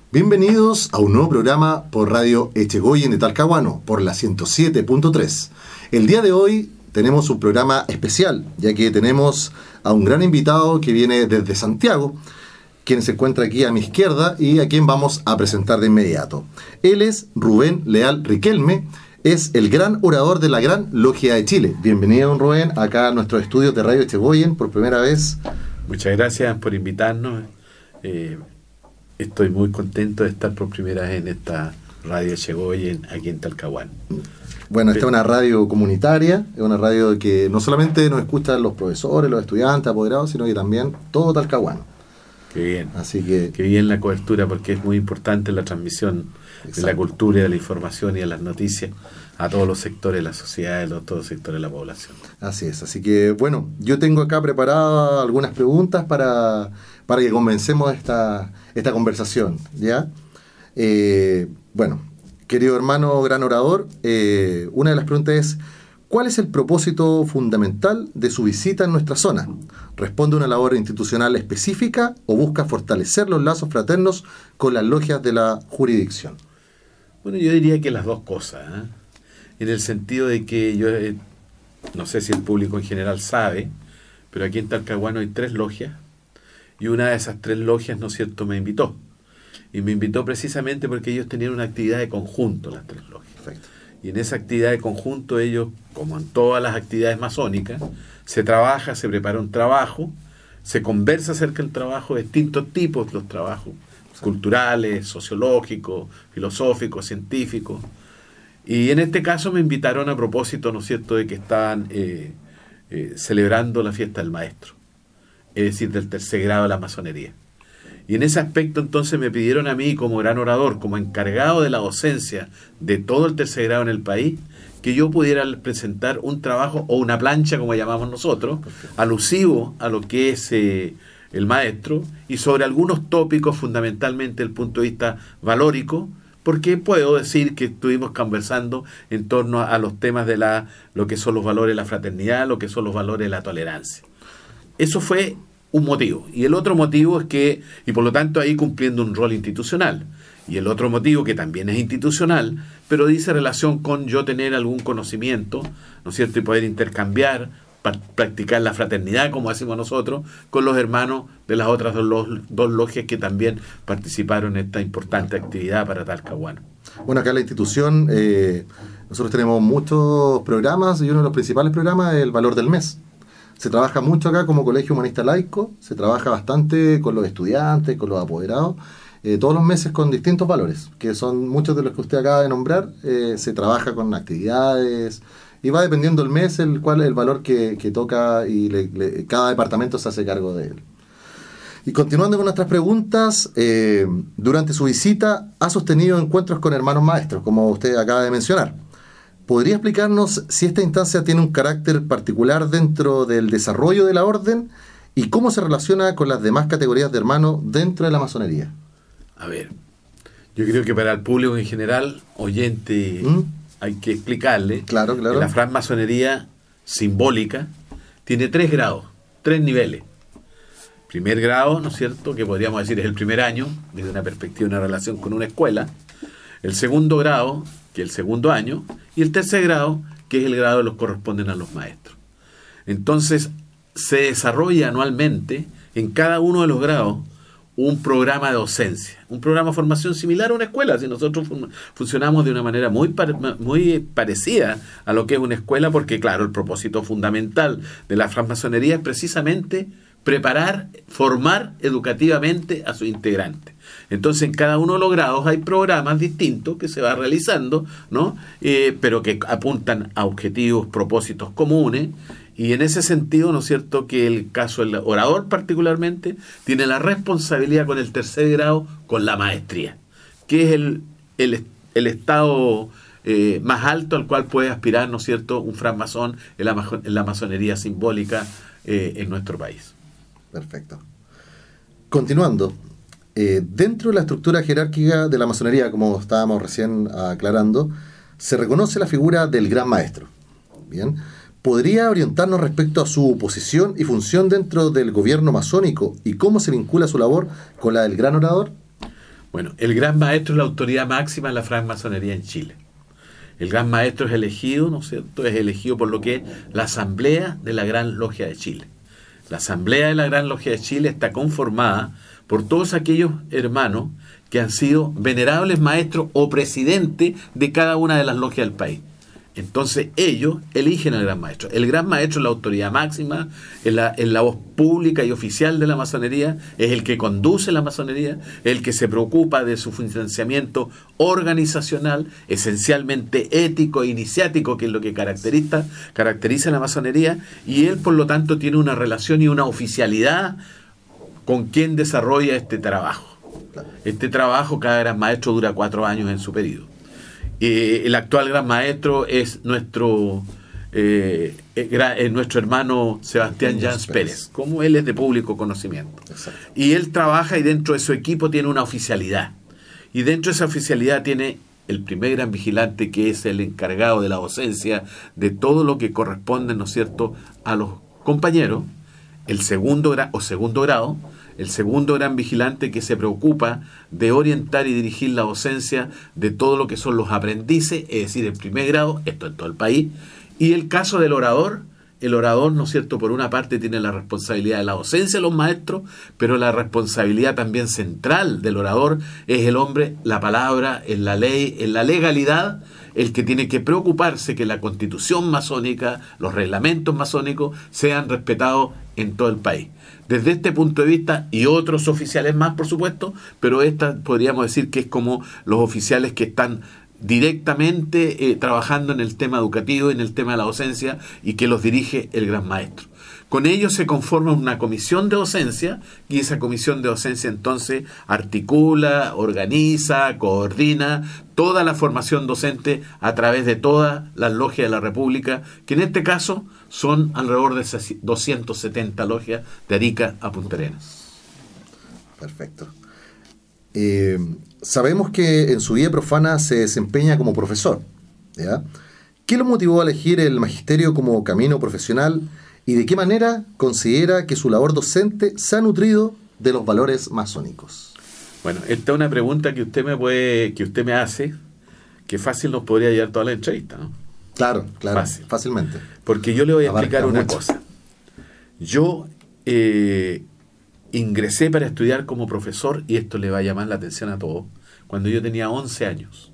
Bienvenidos a un nuevo programa por Radio Echegoyen de Talcahuano, por la 107.3. El día de hoy tenemos un programa especial, ya que tenemos a un gran invitado que viene desde Santiago, quien se encuentra aquí a mi izquierda y a quien vamos a presentar de inmediato. Él es Rubén Leal Riquelme, es el gran orador de la Gran Logia de Chile. Bienvenido, don Rubén, acá a nuestros estudios de Radio Echegoyen por primera vez. Muchas gracias por invitarnos. Estoy muy contento de estar por primera vez en esta Radio Echegoyen aquí en Talcahuano. Bueno, esta es una radio comunitaria, es una radio que no solamente nos escuchan los profesores, los estudiantes, apoderados, sino que también todo Talcahuano. Qué bien. Así que qué bien la cobertura, porque es muy importante la transmisión de la cultura y de la información y de las noticias a todos los sectores de la sociedad, a todos los sectores de la población. Así es, así que bueno, yo tengo acá preparadas algunas preguntas para que comencemos esta conversación, ¿ya? Bueno, querido hermano gran orador, una de las preguntas es: ¿cuál es el propósito fundamental de su visita en nuestra zona? ¿Responde a una labor institucional específica o busca fortalecer los lazos fraternos con las logias de la jurisdicción? Bueno, yo diría que las dos cosas, en el sentido de que yo no sé si el público en general sabe, pero aquí en Talcahuano hay 3 logias, y una de esas 3 logias, ¿no es cierto?, me invitó. Y me invitó precisamente porque ellos tenían una actividad de conjunto, las 3 logias. Perfecto. Y en esa actividad de conjunto ellos, como en todas las actividades masónicas, se trabaja, se prepara un trabajo, se conversa acerca del trabajo, de distintos tipos de los trabajos, culturales, sociológicos, filosóficos, científicos. Y en este caso me invitaron a propósito, ¿no es cierto?, de que estaban celebrando la fiesta del maestro, es decir, del tercer grado de la masonería. Y en ese aspecto entonces me pidieron a mí, como gran orador, como encargado de la docencia de todo el tercer grado en el país, que yo pudiera presentar un trabajo o una plancha, como llamamos nosotros, alusivo a lo que es el maestro, y sobre algunos tópicos, fundamentalmente desde el punto de vista valórico, porque puedo decir que estuvimos conversando en torno a los temas de lo que son los valores de la fraternidad, lo que son los valores de la tolerancia. Eso fue un motivo. Y el otro motivo es que, y por lo tanto ahí cumpliendo un rol institucional. Y el otro motivo, que también es institucional, pero dice relación con yo tener algún conocimiento, ¿no es cierto?, y poder intercambiar, practicar la fraternidad, como hacemos nosotros, con los hermanos de las otras dos logias que también participaron en esta importante actividad para Talcahuano. Bueno, acá en la institución nosotros tenemos muchos programas, y uno de los principales programas es el Valor del Mes. Se trabaja mucho acá como colegio humanista laico, se trabaja bastante con los estudiantes, con los apoderados, todos los meses con distintos valores, que son muchos de los que usted acaba de nombrar. Se trabaja con actividades y va dependiendo el mes el valor que toca, y cada departamento se hace cargo de él. Y continuando con nuestras preguntas, durante su visita ha sostenido encuentros con hermanos maestros, como usted acaba de mencionar. ¿Podría explicarnos si esta instancia tiene un carácter particular dentro del desarrollo de la orden y cómo se relaciona con las demás categorías de hermanos dentro de la masonería? A ver, yo creo que para el público en general, oyente, hay que explicarle que la francmasonería simbólica tiene 3 grados, 3 niveles. Primer grado, ¿no es cierto?, que podríamos decir es el primer año, desde una perspectiva de una relación con una escuela. El segundo grado, que es el segundo año, y el tercer grado, que es el grado de los que corresponden a los maestros. Entonces, se desarrolla anualmente en cada uno de los grados un programa de docencia, un programa de formación similar a una escuela. Si nosotros funcionamos de una manera muy parecida a lo que es una escuela, porque claro, el propósito fundamental de la francmasonería es precisamente preparar, formar educativamente a sus integrantes. Entonces, en cada uno de los grados hay programas distintos que se va realizando, ¿no? Pero que apuntan a objetivos, propósitos comunes. Y en ese sentido, ¿no es cierto?, que el caso del orador particularmente tiene la responsabilidad con el tercer grado, con la maestría, que es el estado más alto al cual puede aspirar, ¿no es cierto?, un francmasón en la masonería simbólica en nuestro país. Perfecto. Continuando, dentro de la estructura jerárquica de la masonería, como estábamos recién aclarando, se reconoce la figura del gran maestro. Bien. ¿Podría orientarnos respecto a su posición y función dentro del gobierno masónico y cómo se vincula su labor con la del gran orador? Bueno, el Gran Maestro es la autoridad máxima en la francmasonería en Chile. El Gran Maestro es elegido, ¿no es cierto? Es elegido por lo que es la Asamblea de la Gran Logia de Chile. La Asamblea de la Gran Logia de Chile está conformada por todos aquellos hermanos que han sido venerables maestros o presidentes de cada una de las logias del país. Entonces ellos eligen al Gran Maestro. El Gran Maestro es la autoridad máxima, es la voz pública y oficial de la masonería, es el que conduce la masonería, es el que se preocupa de su financiamiento organizacional, esencialmente ético e iniciático, que es lo que caracteriza a la masonería, y él por lo tanto tiene una relación y una oficialidad con quien desarrolla este trabajo. Este trabajo, cada Gran Maestro dura 4 años en su periodo. El actual Gran Maestro es nuestro hermano Sebastián Jans Pérez, como él es de público conocimiento. Exacto. Y él trabaja y dentro de su equipo tiene una oficialidad. Y dentro de esa oficialidad tiene el primer gran vigilante, que es el encargado de la docencia de todo lo que corresponde, ¿no es cierto?, a los compañeros. El segundo grado, el segundo gran vigilante, que se preocupa de orientar y dirigir la docencia de todo lo que son los aprendices, es decir, el primer grado, esto en todo el país. Y el caso del orador, el orador, ¿no es cierto?, por una parte tiene la responsabilidad de la docencia de los maestros, pero la responsabilidad también central del orador es el hombre, la palabra, en la ley, en la legalidad, el que tiene que preocuparse que la constitución masónica, los reglamentos masónicos sean respetados en todo el país. Desde este punto de vista, y otros oficiales más, por supuesto, pero esta podríamos decir que es como los oficiales que están directamente trabajando en el tema educativo, en el tema de la docencia, y que los dirige el Gran Maestro. Con ellos se conforma una comisión de docencia, y esa comisión de docencia entonces articula, organiza, coordina toda la formación docente a través de todas las logias de la República, que en este caso son alrededor de 270 logias de Arica a Punta Arenas. Perfecto. Sabemos que en su vida profana se desempeña como profesor, ¿ya? ¿Qué lo motivó a elegir el magisterio como camino profesional y de qué manera considera que su labor docente se ha nutrido de los valores masónicos? Bueno, esta es una pregunta que usted me hace, que fácil nos podría llevar toda la entrevista, ¿no? Claro, fácilmente. Porque yo le voy a explicar una cosa. Yo ingresé para estudiar como profesor, y esto le va a llamar la atención a todos, cuando yo tenía 11 años.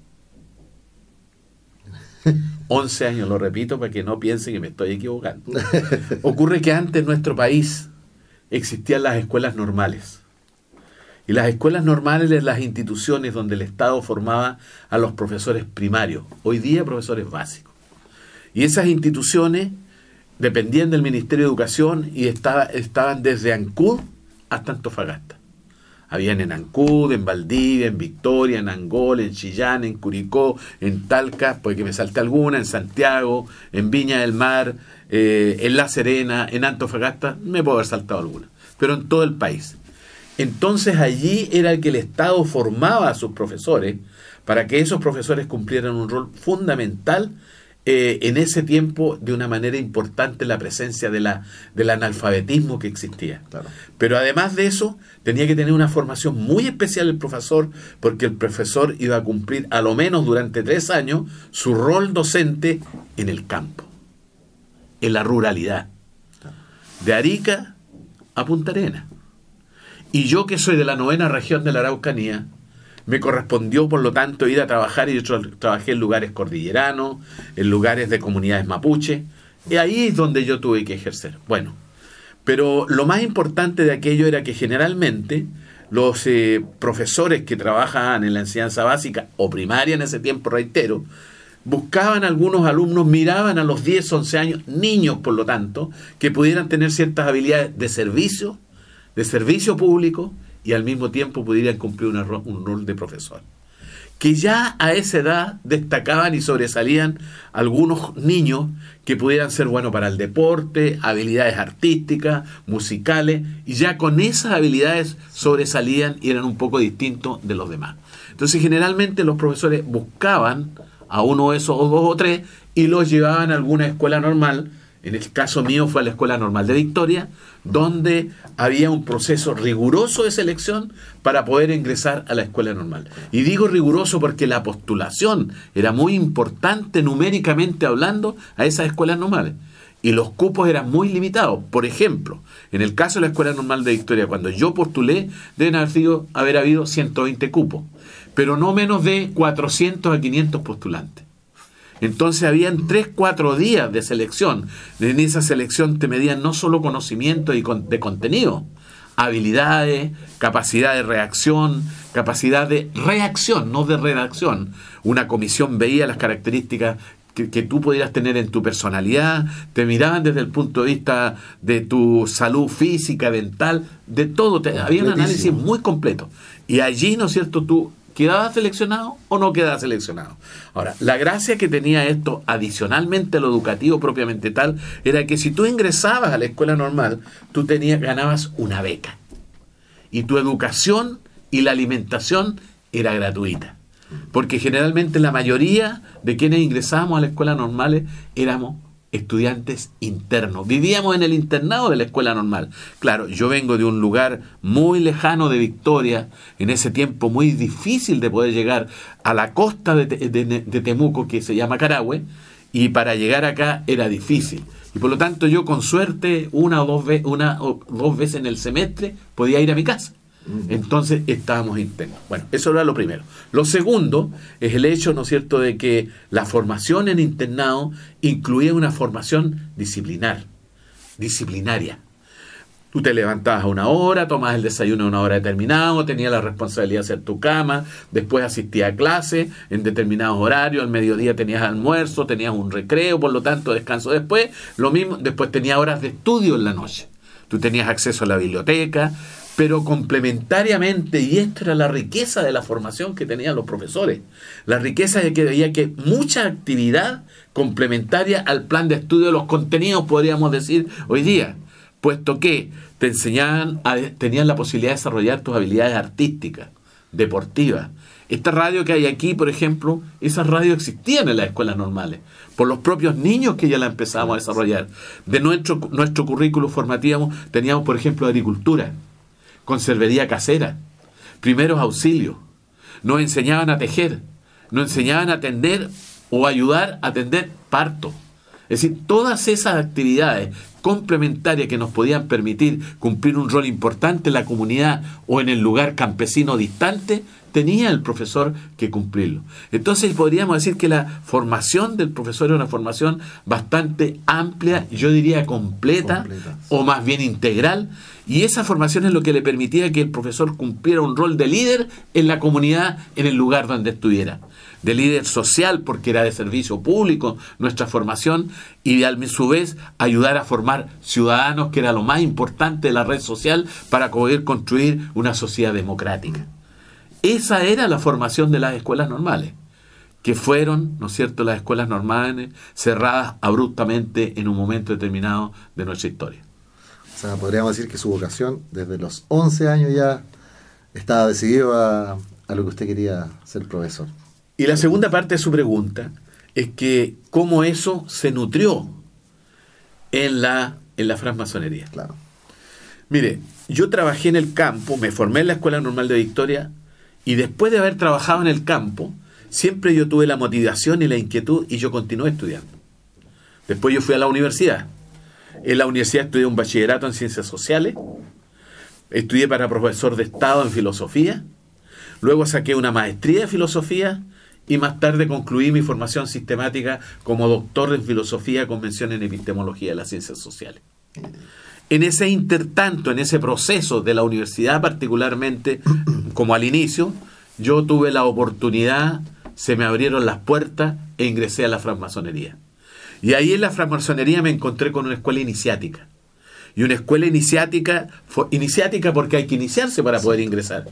11 años, lo repito para que no piensen que me estoy equivocando. Ocurre que antes en nuestro país existían las escuelas normales. Y las escuelas normales eran las instituciones donde el Estado formaba a los profesores primarios, hoy día profesores básicos. Y esas instituciones dependían del Ministerio de Educación y estaban desde Ancud hasta Antofagasta. Habían en Ancud, en Valdivia, en Victoria, en Angola, en Chillán, en Curicó, en Talca, porque me salté alguna, en Santiago, en Viña del Mar, en La Serena, en Antofagasta, me puedo haber saltado alguna, pero en todo el país. Entonces allí era que el Estado formaba a sus profesores para que esos profesores cumplieran un rol fundamental en ese tiempo, de una manera importante, la presencia del analfabetismo que existía. Claro. Pero además de eso, tenía que tener una formación muy especial el profesor, porque el profesor iba a cumplir a lo menos durante 3 años su rol docente en el campo, en la ruralidad, de Arica a Punta Arenas. Y yo, que soy de la 9ª región de la Araucanía, me correspondió, por lo tanto, ir a trabajar, y yo trabajé en lugares cordilleranos, en lugares de comunidades mapuche, y ahí es donde yo tuve que ejercer. Bueno, pero lo más importante de aquello era que generalmente los profesores que trabajaban en la enseñanza básica o primaria en ese tiempo, reitero, buscaban algunos alumnos, miraban a los 10, 11 años, niños por lo tanto, que pudieran tener ciertas habilidades de servicio público, y al mismo tiempo pudieran cumplir un rol de profesor. Que ya a esa edad destacaban y sobresalían algunos niños que pudieran ser buenos para el deporte, habilidades artísticas, musicales, y ya con esas habilidades sobresalían y eran un poco distintos de los demás. Entonces generalmente los profesores buscaban a uno de esos, o 2 o 3, y los llevaban a alguna escuela normal En el caso mío fue a la Escuela Normal de Victoria, donde había un proceso riguroso de selección para poder ingresar a la Escuela Normal. Y digo riguroso porque la postulación era muy importante numéricamente hablando a esas escuelas normales. Y los cupos eran muy limitados. Por ejemplo, en el caso de la Escuela Normal de Victoria, cuando yo postulé, deben haber habido 120 cupos, pero no menos de 400 a 500 postulantes. Entonces habían 3-4 días de selección. En esa selección te medían no solo conocimiento de contenido, habilidades, capacidad de reacción, capacidad de reacción, no de redacción. Una comisión veía las características que tú pudieras tener en tu personalidad, te miraban desde el punto de vista de tu salud física, mental, de todo. Había un análisis muy completo. Y allí, ¿no es cierto?, tú ¿quedabas seleccionado o no quedabas seleccionado? Ahora, la gracia que tenía esto, adicionalmente a lo educativo propiamente tal, era que si tú ingresabas a la escuela normal, tú ganabas una beca. Y tu educación y la alimentación era gratuita. Porque generalmente la mayoría de quienes ingresábamos a la escuela normales éramos estudiantes internos. Vivíamos en el internado de la escuela normal. Claro, yo vengo de un lugar muy lejano de Victoria, en ese tiempo muy difícil de poder llegar a la costa de Temuco, que se llama Carahue, y para llegar acá era difícil. Y por lo tanto yo con suerte una o dos veces en el semestre podía ir a mi casa. Entonces estábamos internos. Bueno, eso era lo primero. Lo segundo es el hecho, ¿no es cierto?, de que la formación en internado incluía una formación disciplinaria. Tú te levantabas a una hora, tomabas el desayuno a una hora determinada, tenías la responsabilidad de hacer tu cama, después asistías a clase en determinados horarios, al mediodía tenías almuerzo, tenías un recreo, por lo tanto descanso después, lo mismo, después tenías horas de estudio en la noche. Tú tenías acceso a la biblioteca, pero complementariamente, y esto era la riqueza de la formación que tenían los profesores, la riqueza de que había que mucha actividad complementaria al plan de estudio de los contenidos, podríamos decir hoy día, puesto que te enseñaban, tenían la posibilidad de desarrollar tus habilidades artísticas, deportivas. Esta radio que hay aquí, por ejemplo, esas radios existían en las escuelas normales, por los propios niños que ya la empezábamos a desarrollar. De nuestro currículo formativo teníamos, por ejemplo, agricultura, conservería casera, primeros auxilios, nos enseñaban a tejer, nos enseñaban a atender o ayudar a atender parto. Es decir, todas esas actividades complementarias que nos podían permitir cumplir un rol importante en la comunidad o en el lugar campesino distante, tenía el profesor que cumplirlo. Entonces podríamos decir que la formación del profesor era una formación bastante amplia, yo diría completa. O más bien integral, y esa formación es lo que le permitía que el profesor cumpliera un rol de líder en la comunidad, en el lugar donde estuviera. De líder social, porque era de servicio público nuestra formación, y a su vez ayudar a formar ciudadanos, que era lo más importante de la red social para poder construir una sociedad democrática. Esa era la formación de las escuelas normales, que fueron, ¿no es cierto?, las escuelas normales cerradas abruptamente en un momento determinado de nuestra historia. O sea, podríamos decir que su vocación desde los 11 años ya estaba decidido a lo que usted quería ser profesor. Y la segunda parte de su pregunta es que cómo eso se nutrió en la francmasonería. Claro. Mire, yo trabajé en el campo, me formé en la Escuela Normal de Victoria, y después de haber trabajado en el campo, siempre yo tuve la motivación y la inquietud, y yo continué estudiando. Después yo fui a la universidad. En la universidad estudié un bachillerato en Ciencias Sociales, estudié para profesor de Estado en Filosofía, luego saqué una maestría de Filosofía, y más tarde concluí mi formación sistemática como doctor en Filosofía con mención en Epistemología de las Ciencias Sociales. En ese intertanto, en ese proceso de la universidad particularmente, como al inicio, yo tuve la oportunidad, se me abrieron las puertas e ingresé a la francmasonería. Y ahí en la francmasonería me encontré con una escuela iniciática. Y una escuela iniciática porque hay que iniciarse para poder ingresar.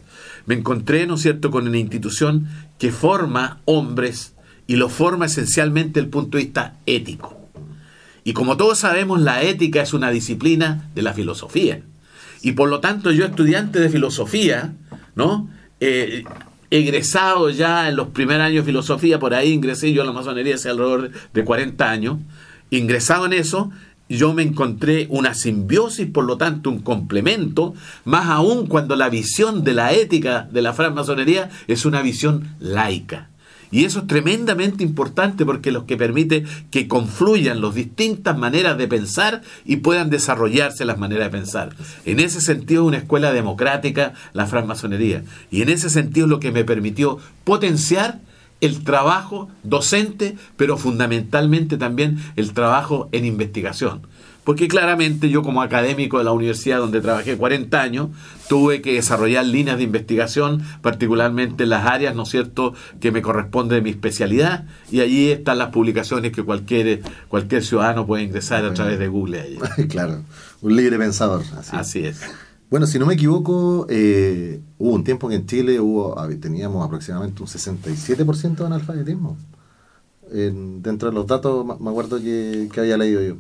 Me encontré, ¿no es cierto?, con una institución que forma hombres y lo forma esencialmente desde el punto de vista ético. Y como todos sabemos, la ética es una disciplina de la filosofía. Y por lo tanto, yo, estudiante de filosofía, ¿no?, egresado ya en los primeros años de filosofía, por ahí ingresé yo a la masonería hace alrededor de 40 años, ingresado en eso, yo me encontré una simbiosis, por lo tanto un complemento, más aún cuando la visión de la ética de la francmasonería es una visión laica. Y eso es tremendamente importante porque es lo que permite que confluyan las distintas maneras de pensar y puedan desarrollarse las maneras de pensar. En ese sentido es una escuela democrática la francmasonería. Y en ese sentido es lo que me permitió potenciar el trabajo docente, pero fundamentalmente también el trabajo en investigación. Porque claramente yo como académico de la universidad donde trabajé 40 años, tuve que desarrollar líneas de investigación, particularmente en las áreas, ¿no es cierto?, que me corresponde de mi especialidad, y allí están las publicaciones que cualquier ciudadano puede ingresar a través de Google. Allí. Claro, un libre pensador. Así es. Bueno, si no me equivoco, hubo un tiempo que en Chile teníamos aproximadamente un 67% de analfabetismo. Dentro de los datos, me acuerdo que había leído yo.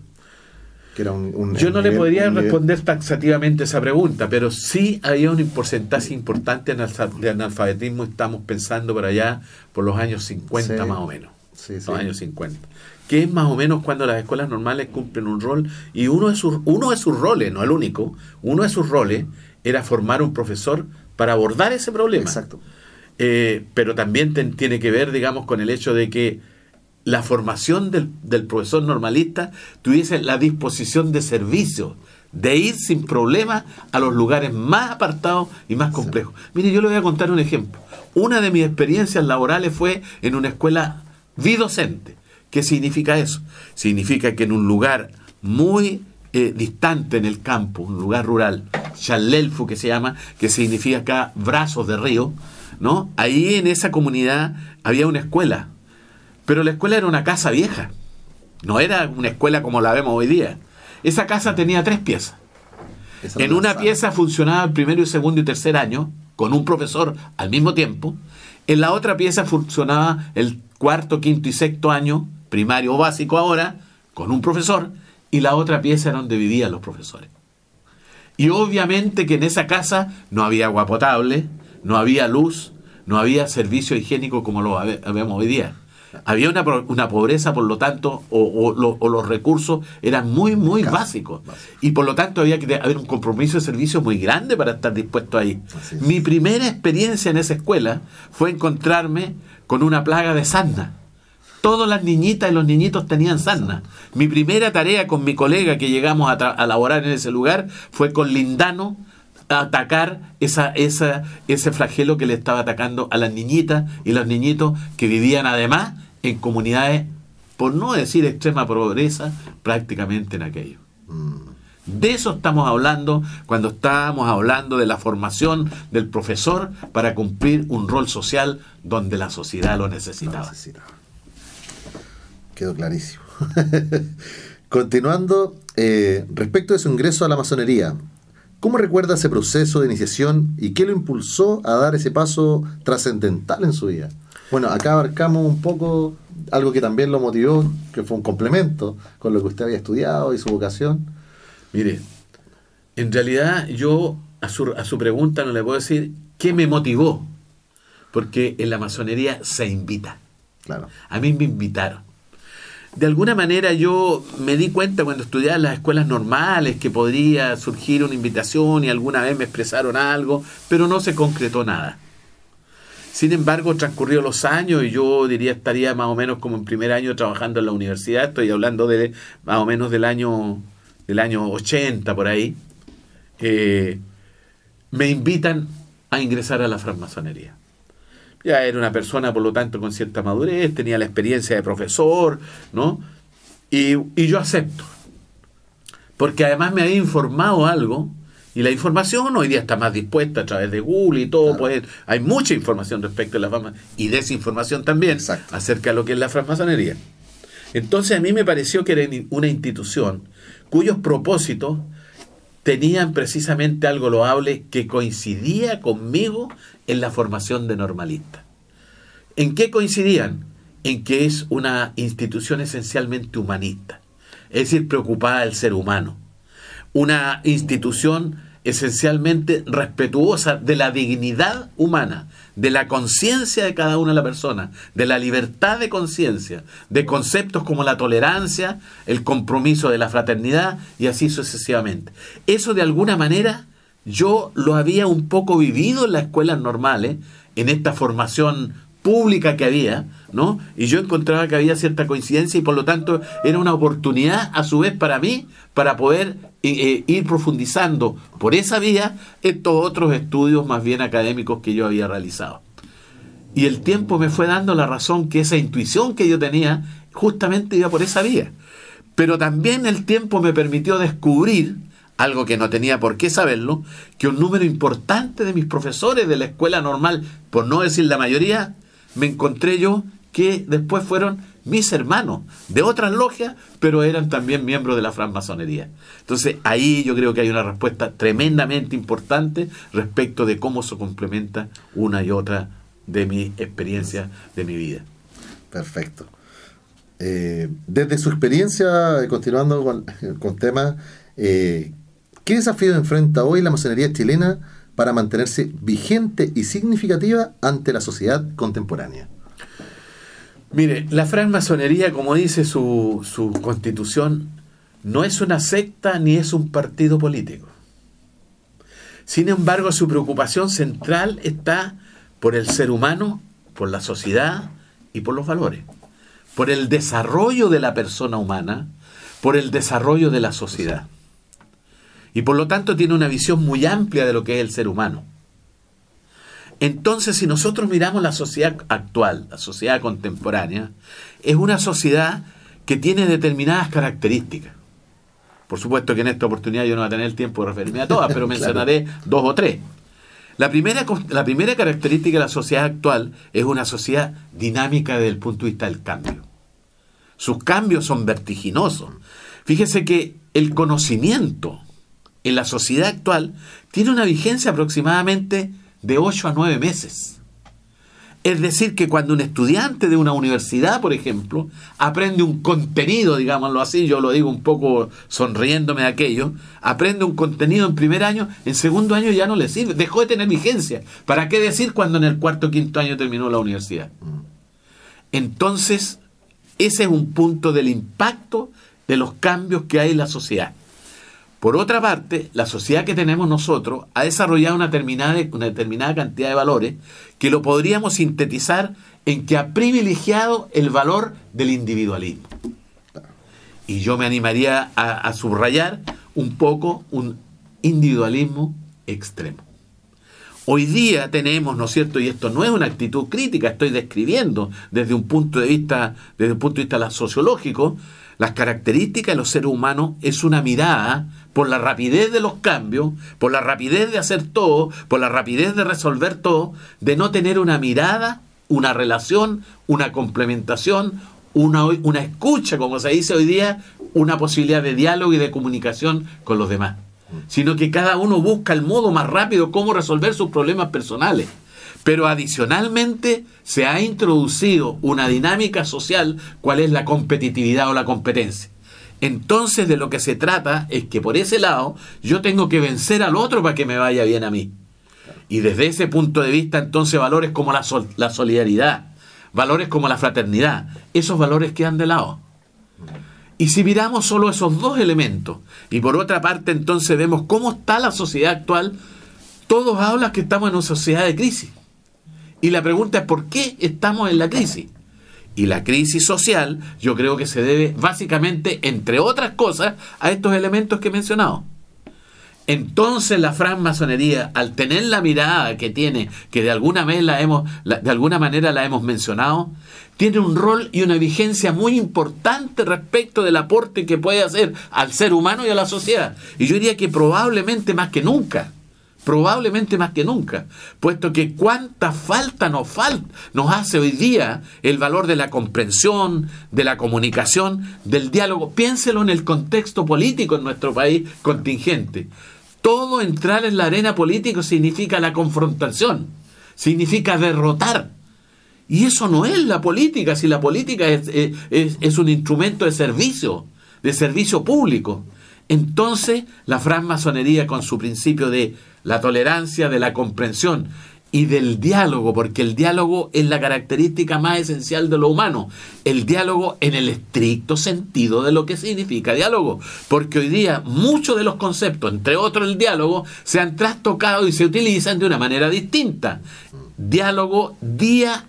Que era yo no le podría responder taxativamente esa pregunta, pero sí había un porcentaje importante de analfabetismo. Estamos pensando por allá, por los años 50 sí, más o menos. Sí. Los años 50. Que es más o menos cuando las escuelas normales cumplen un rol, y uno de sus roles, no el único, uno de sus roles era formar un profesor para abordar ese problema. Exacto. Pero también tiene que ver, digamos, con el hecho de que la formación del profesor normalista tuviese la disposición de servicio, de ir sin problema a los lugares más apartados y más complejos. Sí. Mire, yo le voy a contar un ejemplo. Una de mis experiencias laborales fue en una escuela bidocente. ¿Qué significa eso? Significa que en un lugar muy distante en el campo, un lugar rural, Chalelfu que se llama, que significa acá brazos de río, ¿no? Ahí en esa comunidad había una escuela, pero la escuela era una casa vieja, no era una escuela como la vemos hoy día. Esa casa tenía 3 piezas. En una pieza funcionaba el primero y segundo y tercer año, con un profesor al mismo tiempo. En la otra pieza funcionaba el cuarto, quinto y sexto año, primario o básico ahora, con un profesor, y la otra pieza era donde vivían los profesores. Y obviamente que en esa casa no había agua potable, no había luz, no había servicio higiénico como lo vemos hoy día. Había una pobreza, por lo tanto, o los recursos eran muy básicos. Y por lo tanto había que haber un compromiso de servicio muy grande para estar dispuesto ahí. Mi primera experiencia en esa escuela fue encontrarme con una plaga de sarna. Todas las niñitas y los niñitos tenían sarna. Mi primera tarea con mi colega que llegamos a laborar en ese lugar fue con lindano a atacar ese flagelo que le estaba atacando a las niñitas y los niñitos que vivían además en comunidades, por no decir extrema pobreza, prácticamente en aquello. De eso estamos hablando cuando estábamos hablando de la formación del profesor para cumplir un rol social donde la sociedad lo necesitaba. Quedó clarísimo. Continuando, respecto de su ingreso a la masonería, ¿cómo recuerda ese proceso de iniciación y qué lo impulsó a dar ese paso trascendental en su vida? Bueno, acá abarcamos un poco algo que también lo motivó, que fue un complemento con lo que usted había estudiado y su vocación. Mire, en realidad yo a su pregunta no le puedo decir qué me motivó, porque en la masonería se invita. Claro. A mí me invitaron. De alguna manera yo me di cuenta cuando estudiaba en las escuelas normales que podría surgir una invitación y alguna vez me expresaron algo, pero no se concretó nada. Sin embargo, transcurridos los años y yo diría estaría más o menos como en primer año trabajando en la universidad, estoy hablando de más o menos del año 80 por ahí, me invitan a ingresar a la francmasonería. Ya era una persona, por lo tanto, con cierta madurez, tenía la experiencia de profesor, ¿no? Y yo acepto. Porque además me había informado algo, y la información hoy día está más dispuesta a través de Google y todo, claro. Pues hay mucha información respecto a la francmasonería, y desinformación también. Exacto. Acerca de lo que es la francmasonería. Entonces a mí me pareció que era una institución cuyos propósitos tenían precisamente algo loable que coincidía conmigo en la formación de normalista. ¿En qué coincidían? En que es una institución esencialmente humanista, es decir, preocupada del ser humano. Una institución esencialmente respetuosa de la dignidad humana, de la conciencia de cada una de las personas, de la libertad de conciencia, de conceptos como la tolerancia, el compromiso de la fraternidad y así sucesivamente. Eso de alguna manera yo lo había un poco vivido en las escuelas normales, en esta formación pública que había, ¿no? Y yo encontraba que había cierta coincidencia y por lo tanto era una oportunidad a su vez para mí para poder ir profundizando por esa vía estos otros estudios más bien académicos que yo había realizado. Y el tiempo me fue dando la razón que esa intuición que yo tenía justamente iba por esa vía. Pero también el tiempo me permitió descubrir algo que no tenía por qué saberlo, que un número importante de mis profesores de la escuela normal, por no decir la mayoría, me encontré yo que después fueron mis hermanos de otras logias, pero eran también miembros de la francmasonería. Entonces ahí yo creo que hay una respuesta tremendamente importante respecto de cómo se complementa una y otra de mis experiencias de mi vida. Perfecto. Desde su experiencia, continuando con temas, ¿qué desafío enfrenta hoy la masonería chilena para mantenerse vigente y significativa ante la sociedad contemporánea? Mire, la francmasonería, como dice su constitución, no es una secta ni es un partido político. Sin embargo, su preocupación central está por el ser humano, por la sociedad y por los valores, por el desarrollo de la persona humana, por el desarrollo de la sociedad. Y por lo tanto tiene una visión muy amplia de lo que es el ser humano. Entonces, si nosotros miramos la sociedad actual, la sociedad contemporánea, es una sociedad que tiene determinadas características. Por supuesto que en esta oportunidad yo no voy a tener el tiempo de referirme a todas, pero mencionaré dos o tres. La primera característica de la sociedad actual es una sociedad dinámica desde el punto de vista del cambio. Sus cambios son vertiginosos. Fíjese que el conocimiento en la sociedad actual tiene una vigencia aproximadamente de 8 a 9 meses. Es decir, que cuando un estudiante de una universidad, por ejemplo, aprende un contenido, digámoslo así, yo lo digo un poco sonriéndome de aquello, aprende un contenido en primer año, en segundo año ya no le sirve, dejó de tener vigencia. ¿Para qué decir cuando en el cuarto o quinto año terminó la universidad? Entonces, ese es un punto del impacto de los cambios que hay en la sociedad. Por otra parte, la sociedad que tenemos nosotros ha desarrollado una determinada cantidad de valores que lo podríamos sintetizar en que ha privilegiado el valor del individualismo. Y yo me animaría a subrayar un poco un individualismo extremo. Hoy día tenemos, ¿no es cierto? Y esto no es una actitud crítica, estoy describiendo desde un punto de vista sociológico, las características de los seres humanos es una mirada por la rapidez de los cambios, por la rapidez de hacer todo, por la rapidez de resolver todo, de no tener una mirada, una relación, una complementación, una escucha, como se dice hoy día, una posibilidad de diálogo y de comunicación con los demás. Sino que cada uno busca el modo más rápido cómo resolver sus problemas personales. Pero adicionalmente se ha introducido una dinámica social, cuál es la competitividad o la competencia. Entonces de lo que se trata es que por ese lado yo tengo que vencer al otro para que me vaya bien a mí. Y desde ese punto de vista entonces valores como la solidaridad, valores como la fraternidad, esos valores quedan de lado. Y si miramos solo esos dos elementos, y por otra parte entonces vemos cómo está la sociedad actual, todos hablan que estamos en una sociedad de crisis. Y la pregunta es ¿por qué estamos en la crisis? Y la crisis social yo creo que se debe básicamente, entre otras cosas, a estos elementos que he mencionado. Entonces la francmasonería, al tener la mirada que tiene, que de alguna manera la hemos mencionado, tiene un rol y una vigencia muy importante respecto del aporte que puede hacer al ser humano y a la sociedad. Y yo diría que probablemente más que nunca, puesto que cuánta falta nos hace hoy día el valor de la comprensión, de la comunicación, del diálogo. Piénselo en el contexto político en nuestro país contingente. Todo entrar en la arena política significa la confrontación, significa derrotar. Y eso no es la política, si la política es un instrumento de servicio público. entonces la francmasonería, con su principio de la tolerancia, de la comprensión y del diálogo, porque el diálogo es la característica más esencial de lo humano, el diálogo en el estricto sentido de lo que significa diálogo, porque hoy día muchos de los conceptos, entre otros el diálogo, se han trastocado y se utilizan de una manera distinta. Diálogo, dia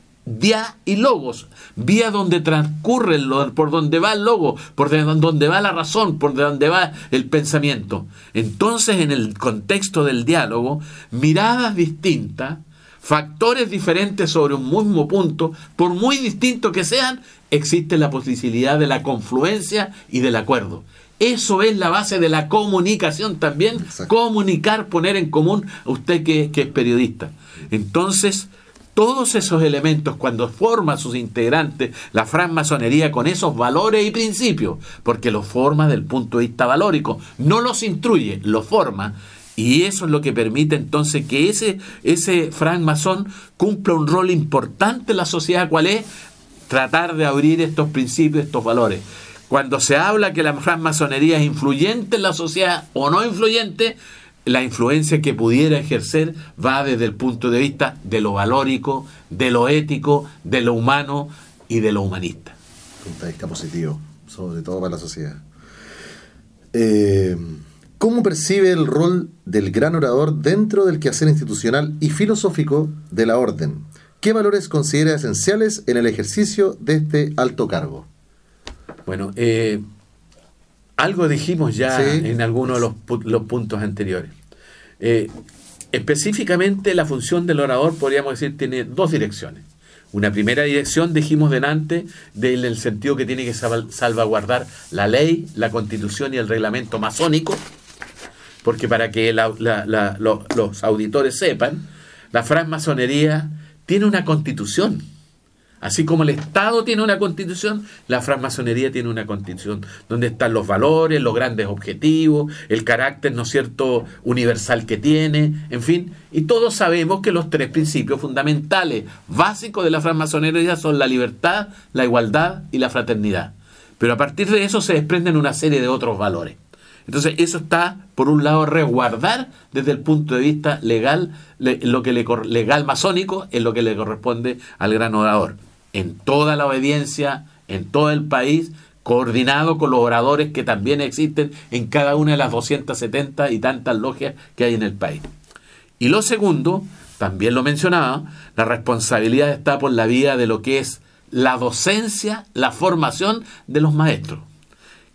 y logos, vía donde transcurre, por donde va el logo, por donde va la razón, por donde va el pensamiento. Entonces, en el contexto del diálogo, miradas distintas, factores diferentes sobre un mismo punto, por muy distintos que sean, existe la posibilidad de la confluencia y del acuerdo. Eso es la base de la comunicación también. Exacto. Comunicar, poner en común, usted que es periodista. Entonces, todos esos elementos, cuando forma sus integrantes la francmasonería con esos valores y principios, porque los forma desde el punto de vista valórico, no los instruye, los forma, y eso es lo que permite entonces que ese francmasón cumpla un rol importante en la sociedad. ¿Cuál es? Tratar de abrir estos principios, estos valores. Cuando se habla que la francmasonería es influyente en la sociedad o no influyente, la influencia que pudiera ejercer va desde el punto de vista de lo valórico, de lo ético, de lo humano y de lo humanista. Punto de vista positivo, sobre todo para la sociedad. ¿Cómo percibe el rol del gran orador dentro del quehacer institucional y filosófico de la orden? ¿Qué valores considera esenciales en el ejercicio de este alto cargo? Bueno, algo dijimos ya en algunos de los puntos anteriores. Específicamente, la función del orador, podríamos decir, tiene dos direcciones. Una primera dirección, dijimos delante, en el sentido que tiene que salvaguardar la ley, la constitución y el reglamento masónico, porque para que los auditores sepan, la francmasonería tiene una constitución. Así como el Estado tiene una constitución, la francmasonería tiene una constitución donde están los valores, los grandes objetivos, el carácter, ¿no es cierto?, universal que tiene, en fin. Y todos sabemos que los tres principios fundamentales, básicos de la francmasonería son la libertad, la igualdad y la fraternidad. Pero a partir de eso se desprenden una serie de otros valores. Entonces eso está, por un lado, resguardar desde el punto de vista legal, legal masónico, en lo que le corresponde al gran orador. En toda la obediencia, en todo el país, coordinado con los oradores que también existen en cada una de las 270 y tantas logias que hay en el país. Y lo segundo, también lo mencionaba, la responsabilidad está por la vía de lo que es la docencia, la formación de los maestros.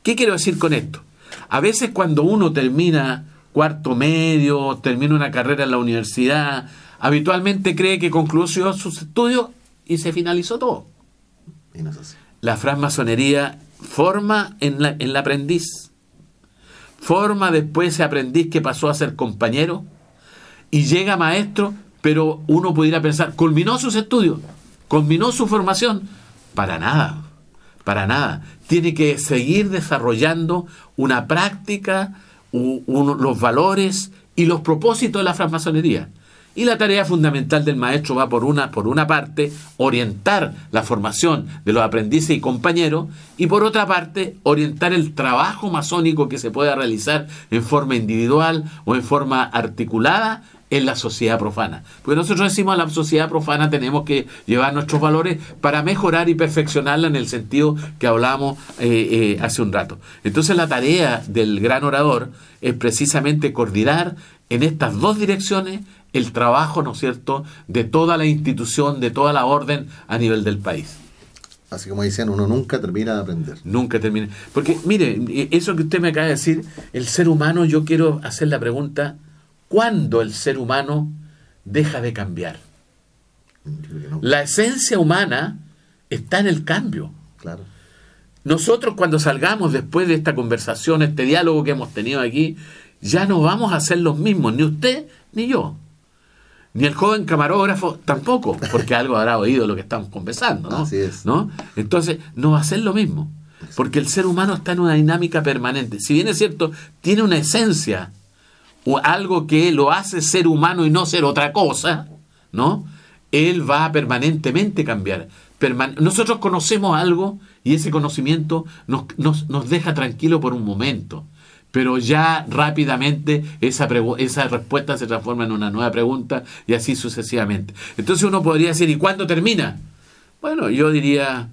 ¿Qué quiero decir con esto? A veces cuando uno termina cuarto medio, termina una carrera en la universidad, habitualmente cree que concluyó sus estudios y se finalizó todo. Y no es así. La francmasonería forma en el aprendiz, forma después ese aprendiz que pasó a ser compañero y llega maestro, pero uno pudiera pensar, ¿culminó sus estudios? ¿Culminó su formación? Para nada, para nada. Tiene que seguir desarrollando una práctica, los valores y los propósitos de la francmasonería. Y la tarea fundamental del maestro va por una parte, orientar la formación de los aprendices y compañeros, y por otra parte, orientar el trabajo masónico que se pueda realizar en forma individual o en forma articulada en la sociedad profana. Porque nosotros decimos a la sociedad profana tenemos que llevar nuestros valores para mejorar y perfeccionarla en el sentido que hablábamos hace un rato. Entonces la tarea del gran orador es precisamente coordinar en estas dos direcciones el trabajo, ¿no es cierto?, de toda la institución, de toda la orden a nivel del país. Así como dicen, uno nunca termina de aprender. Nunca termina. Porque, mire, eso que usted me acaba de decir, el ser humano, yo quiero hacer la pregunta, ¿cuándo el ser humano deja de cambiar? No. La esencia humana está en el cambio. Claro. Nosotros cuando salgamos después de esta conversación, este diálogo que hemos tenido aquí, ya no vamos a ser los mismos, ni usted ni yo. Ni el joven camarógrafo tampoco, porque algo habrá oído lo que estamos conversando, ¿no? Así es. ¿No? Entonces, no va a ser lo mismo, porque el ser humano está en una dinámica permanente. Si bien es cierto, tiene una esencia, o algo que lo hace ser humano y no ser otra cosa, ¿no? Él va a permanentemente cambiar. Nosotros conocemos algo y ese conocimiento nos deja tranquilo por un momento. pero ya rápidamente esa respuesta se transforma en una nueva pregunta y así sucesivamente. Entonces uno podría decir, ¿y cuándo termina? Bueno, yo diría,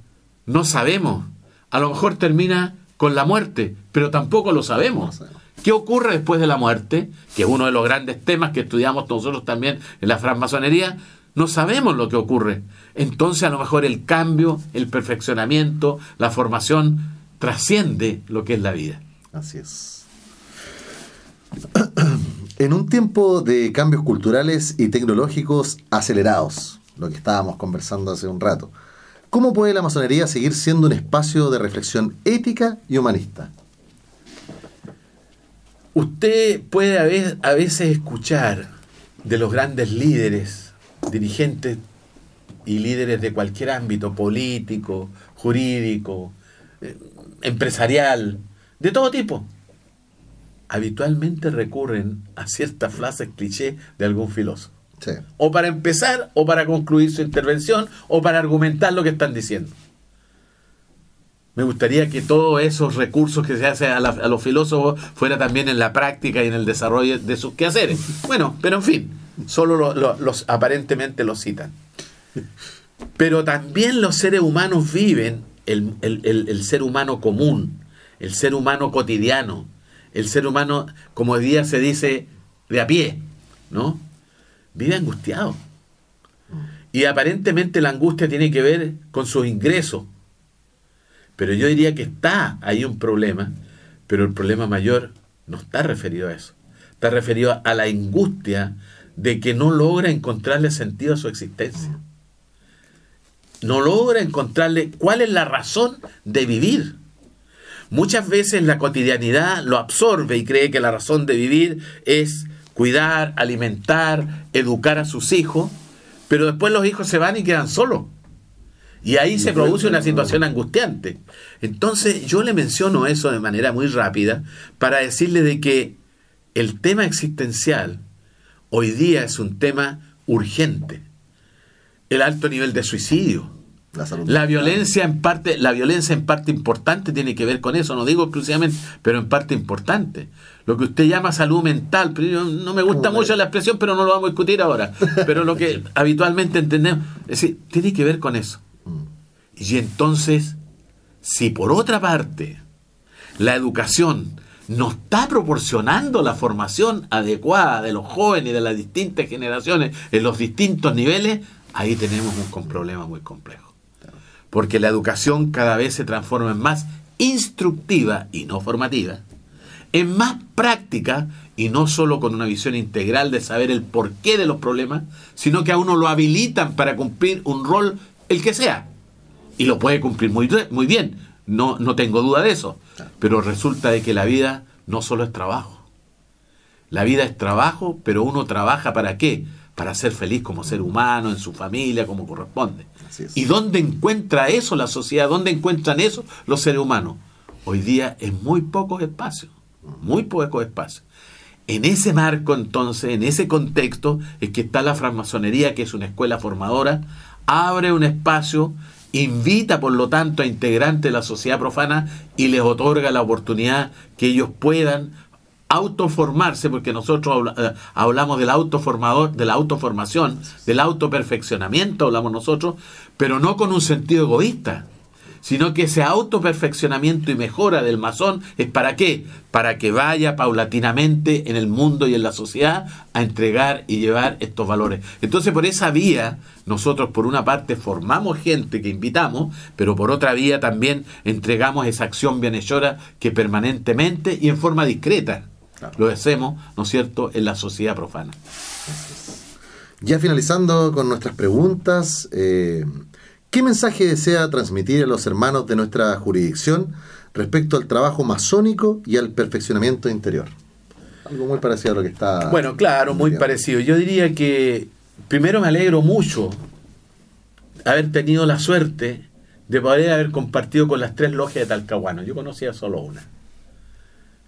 no sabemos. A lo mejor termina con la muerte, pero tampoco lo sabemos. ¿Qué ocurre después de la muerte? Que es uno de los grandes temas que estudiamos nosotros también en la francmasonería. No sabemos lo que ocurre. Entonces a lo mejor el cambio, el perfeccionamiento, la formación trasciende lo que es la vida. Así es. En un tiempo de cambios culturales y tecnológicos acelerados, lo que estábamos conversando hace un rato, ¿cómo puede la masonería seguir siendo un espacio de reflexión ética y humanista? Usted puede a veces escuchar de los grandes líderes, dirigentes y líderes de cualquier ámbito, político, jurídico, empresarial, de todo tipo. Habitualmente recurren a ciertas frases cliché de algún filósofo. Sí. O para empezar, o para concluir su intervención, o para argumentar lo que están diciendo. Me gustaría que todos esos recursos que se hacen a los filósofos fuera también en la práctica y en el desarrollo de sus quehaceres. Bueno, pero en fin, solo los aparentemente los citan. Pero también los seres humanos viven el ser humano común, el ser humano cotidiano, el ser humano, como hoy día se dice, de a pie, ¿no? Vive angustiado. Y aparentemente la angustia tiene que ver con sus ingresos. Pero yo diría que está ahí un problema, pero el problema mayor no está referido a eso. Está referido a la angustia de que no logra encontrarle sentido a su existencia. No logra encontrarle cuál es la razón de vivir. Muchas veces la cotidianidad lo absorbe y cree que la razón de vivir es cuidar, alimentar, educar a sus hijos, pero después los hijos se van y quedan solos. Y ahí se produce una situación angustiante. Entonces yo le menciono eso de manera muy rápida para decirle de que el tema existencial hoy día es un tema urgente. El alto nivel de suicidio, la violencia en parte importante tiene que ver con eso, no digo exclusivamente, pero en parte importante. Lo que usted llama salud mental, pero yo, no me gusta mucho la expresión, pero no lo vamos a discutir ahora. Pero lo que habitualmente entendemos, es decir, tiene que ver con eso. Y entonces, si por otra parte la educación no está proporcionando la formación adecuada de los jóvenes de las distintas generaciones en los distintos niveles, ahí tenemos un problema muy complejo. Porque la educación cada vez se transforma en más instructiva y no formativa, en más práctica y no solo con una visión integral de saber el porqué de los problemas, sino que a uno lo habilitan para cumplir un rol, el que sea. Y lo puede cumplir muy bien, no tengo duda de eso. Pero resulta de que la vida no solo es trabajo. La vida es trabajo, pero uno trabaja ¿para qué? Para ser feliz como ser humano, en su familia, como corresponde. ¿Y dónde encuentra eso la sociedad? ¿Dónde encuentran eso los seres humanos? Hoy día en muy pocos espacios. Muy pocos espacios. En ese marco, entonces, en ese contexto, es que está la francmasonería, que es una escuela formadora, abre un espacio, invita, por lo tanto, a integrantes de la sociedad profana y les otorga la oportunidad que ellos puedan autoformarse, porque nosotros hablamos del autoformador, de la autoformación, del autoperfeccionamiento, hablamos nosotros, pero no con un sentido egoísta, sino que ese autoperfeccionamiento y mejora del masón es ¿para qué? Para que vaya paulatinamente en el mundo y en la sociedad a entregar y llevar estos valores. Entonces, por esa vía, nosotros por una parte formamos gente que invitamos, pero por otra vía también entregamos esa acción bienhechora que permanentemente y en forma discreta lo hacemos, ¿no es cierto?, en la sociedad profana. Ya finalizando con nuestras preguntas, ¿qué mensaje desea transmitir a los hermanos de nuestra jurisdicción respecto al trabajo masónico y al perfeccionamiento interior? Algo muy parecido a lo que está... Bueno, claro, muy parecido. Yo diría que primero me alegro mucho haber tenido la suerte de poder haber compartido con las 3 logias de Talcahuano. Yo conocía solo una.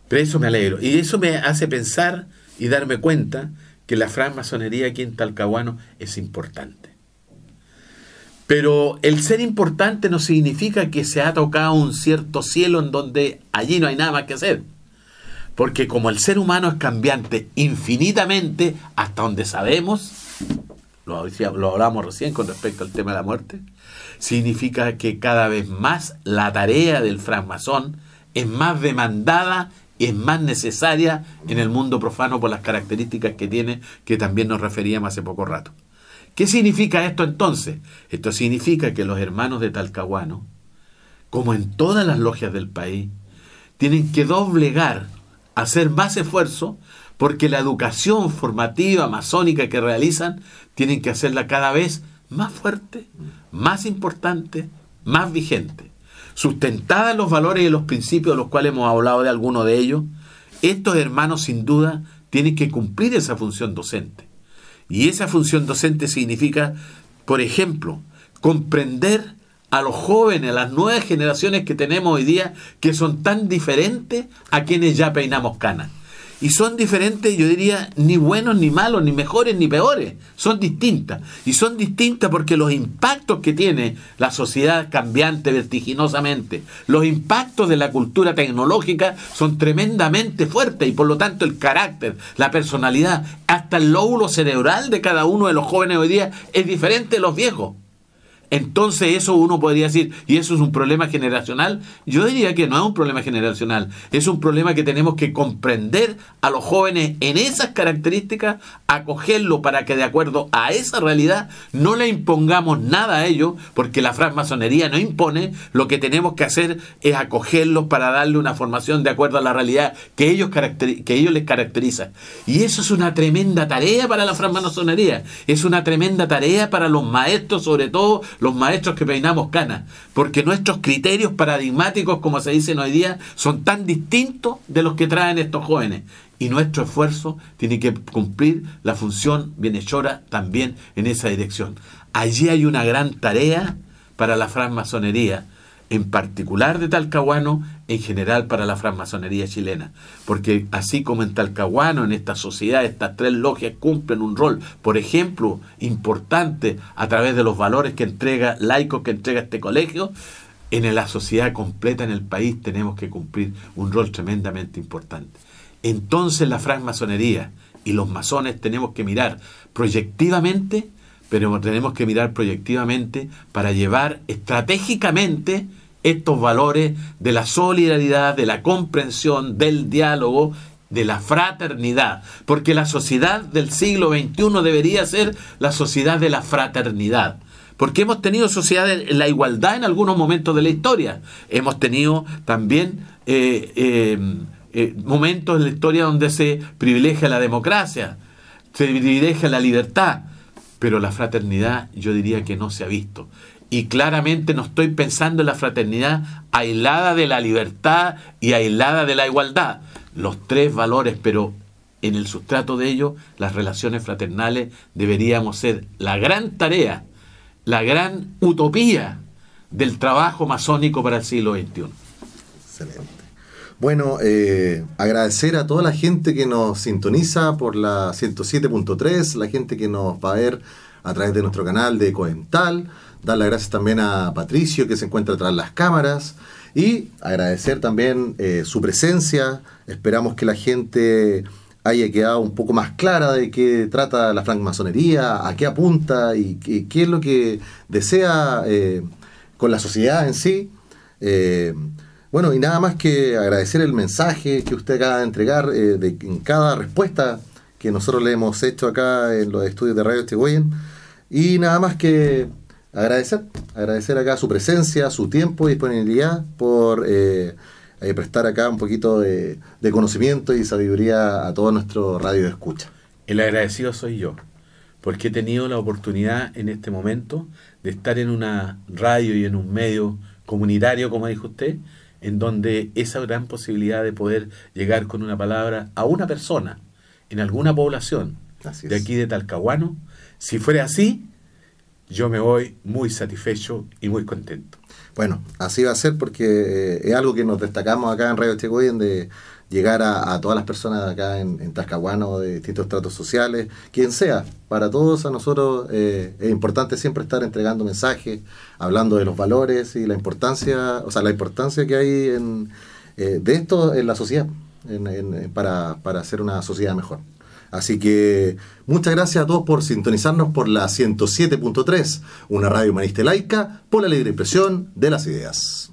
Pero eso me alegro. Y eso me hace pensar y darme cuenta que la francmasonería aquí en Talcahuano es importante. Pero el ser importante no significa que se ha tocado un cierto cielo en donde allí no hay nada más que hacer. Porque como el ser humano es cambiante infinitamente, hasta donde sabemos, lo hablamos recién con respecto al tema de la muerte, significa que cada vez más la tarea del francmasón es más demandada y es más necesaria en el mundo profano por las características que tiene, que también nos referíamos hace poco rato. ¿Qué significa esto entonces? Esto significa que los hermanos de Talcahuano, como en todas las logias del país, tienen que doblegar, hacer más esfuerzo, porque la educación formativa masónica que realizan, tienen que hacerla cada vez más fuerte, más importante, más vigente. Sustentada en los valores y en los principios de los cuales hemos hablado de algunos de ellos, estos hermanos sin duda tienen que cumplir esa función docente. Y esa función docente significa, por ejemplo, comprender a los jóvenes, a las nuevas generaciones que tenemos hoy día, que son tan diferentes a quienes ya peinamos canas. Y son diferentes, yo diría, ni buenos ni malos, ni mejores ni peores. Son distintas. Y son distintas porque los impactos que tiene la sociedad cambiante vertiginosamente, los impactos de la cultura tecnológica son tremendamente fuertes, y por lo tanto el carácter, la personalidad, hasta el lóbulo cerebral de cada uno de los jóvenes hoy día es diferente de los viejos. Entonces eso uno podría decir, ¿y eso es un problema generacional? Yo diría que no es un problema generacional, es un problema que tenemos que comprender a los jóvenes en esas características, acogerlo para que de acuerdo a esa realidad no le impongamos nada a ellos, porque la francmasonería no impone. Lo que tenemos que hacer es acogerlos para darle una formación de acuerdo a la realidad que ellos les caracteriza. Y eso es una tremenda tarea para la francmasonería, es una tremenda tarea para los maestros, sobre todo los maestros que peinamos canas, porque nuestros criterios paradigmáticos, como se dicen hoy día, son tan distintos de los que traen estos jóvenes, y nuestro esfuerzo tiene que cumplir la función bienhechora también en esa dirección. Allí hay una gran tarea para la francmasonería, en particular de Talcahuano, en general para la francmasonería chilena, porque así como en Talcahuano, en esta sociedad, estas tres logias cumplen un rol, por ejemplo, importante a través de los valores que entrega, laicos que entrega este colegio, en la sociedad completa en el país tenemos que cumplir un rol tremendamente importante. Entonces la francmasonería y los masones tenemos que mirar proyectivamente, pero tenemos que mirar proyectivamente para llevar estratégicamente estos valores de la solidaridad, de la comprensión, del diálogo, de la fraternidad, porque la sociedad del siglo XXI debería ser la sociedad de la fraternidad, porque hemos tenido sociedad de la igualdad en algunos momentos de la historia, hemos tenido también momentos en la historia donde se privilegia la democracia, se privilegia la libertad, pero la fraternidad yo diría que no se ha visto. Y claramente no estoy pensando en la fraternidad aislada de la libertad y aislada de la igualdad. Los tres valores, pero en el sustrato de ellos, las relaciones fraternales deberíamos ser la gran tarea, la gran utopía del trabajo masónico para el siglo XXI. Excelente. Bueno, agradecer a toda la gente que nos sintoniza por la 107.3, la gente que nos va a ver a través de nuestro canal de Coental, dar las gracias también a Patricio, que se encuentra tras las cámaras, y agradecer también su presencia. Esperamos que la gente haya quedado un poco más clara de qué trata la francmasonería, a qué apunta y qué es lo que desea con la sociedad en sí. Bueno, y nada más que agradecer el mensaje que usted acaba de entregar en cada respuesta que nosotros le hemos hecho acá en los estudios de Radio Estigoyen. Y nada más que agradecer acá su presencia, su tiempo y disponibilidad por prestar acá un poquito de conocimiento y sabiduría a todo nuestro radio de escucha. El agradecido soy yo, porque he tenido la oportunidad en este momento de estar en una radio y en un medio comunitario, como dijo usted, en donde esa gran posibilidad de poder llegar con una palabra a una persona en alguna población de aquí de Talcahuano, si fuera así, yo me voy muy satisfecho y muy contento. Bueno, así va a ser, porque es algo que nos destacamos acá en Radio Estigoyen, de llegar a todas las personas acá en Talcahuano, de distintos estratos sociales, quien sea. Para todos a nosotros es importante siempre estar entregando mensajes, hablando de los valores y la importancia que hay de esto en la sociedad. para hacer una sociedad mejor. Así que muchas gracias a todos por sintonizarnos por la 107.3, una radio humanista y laica por la libre expresión de las ideas.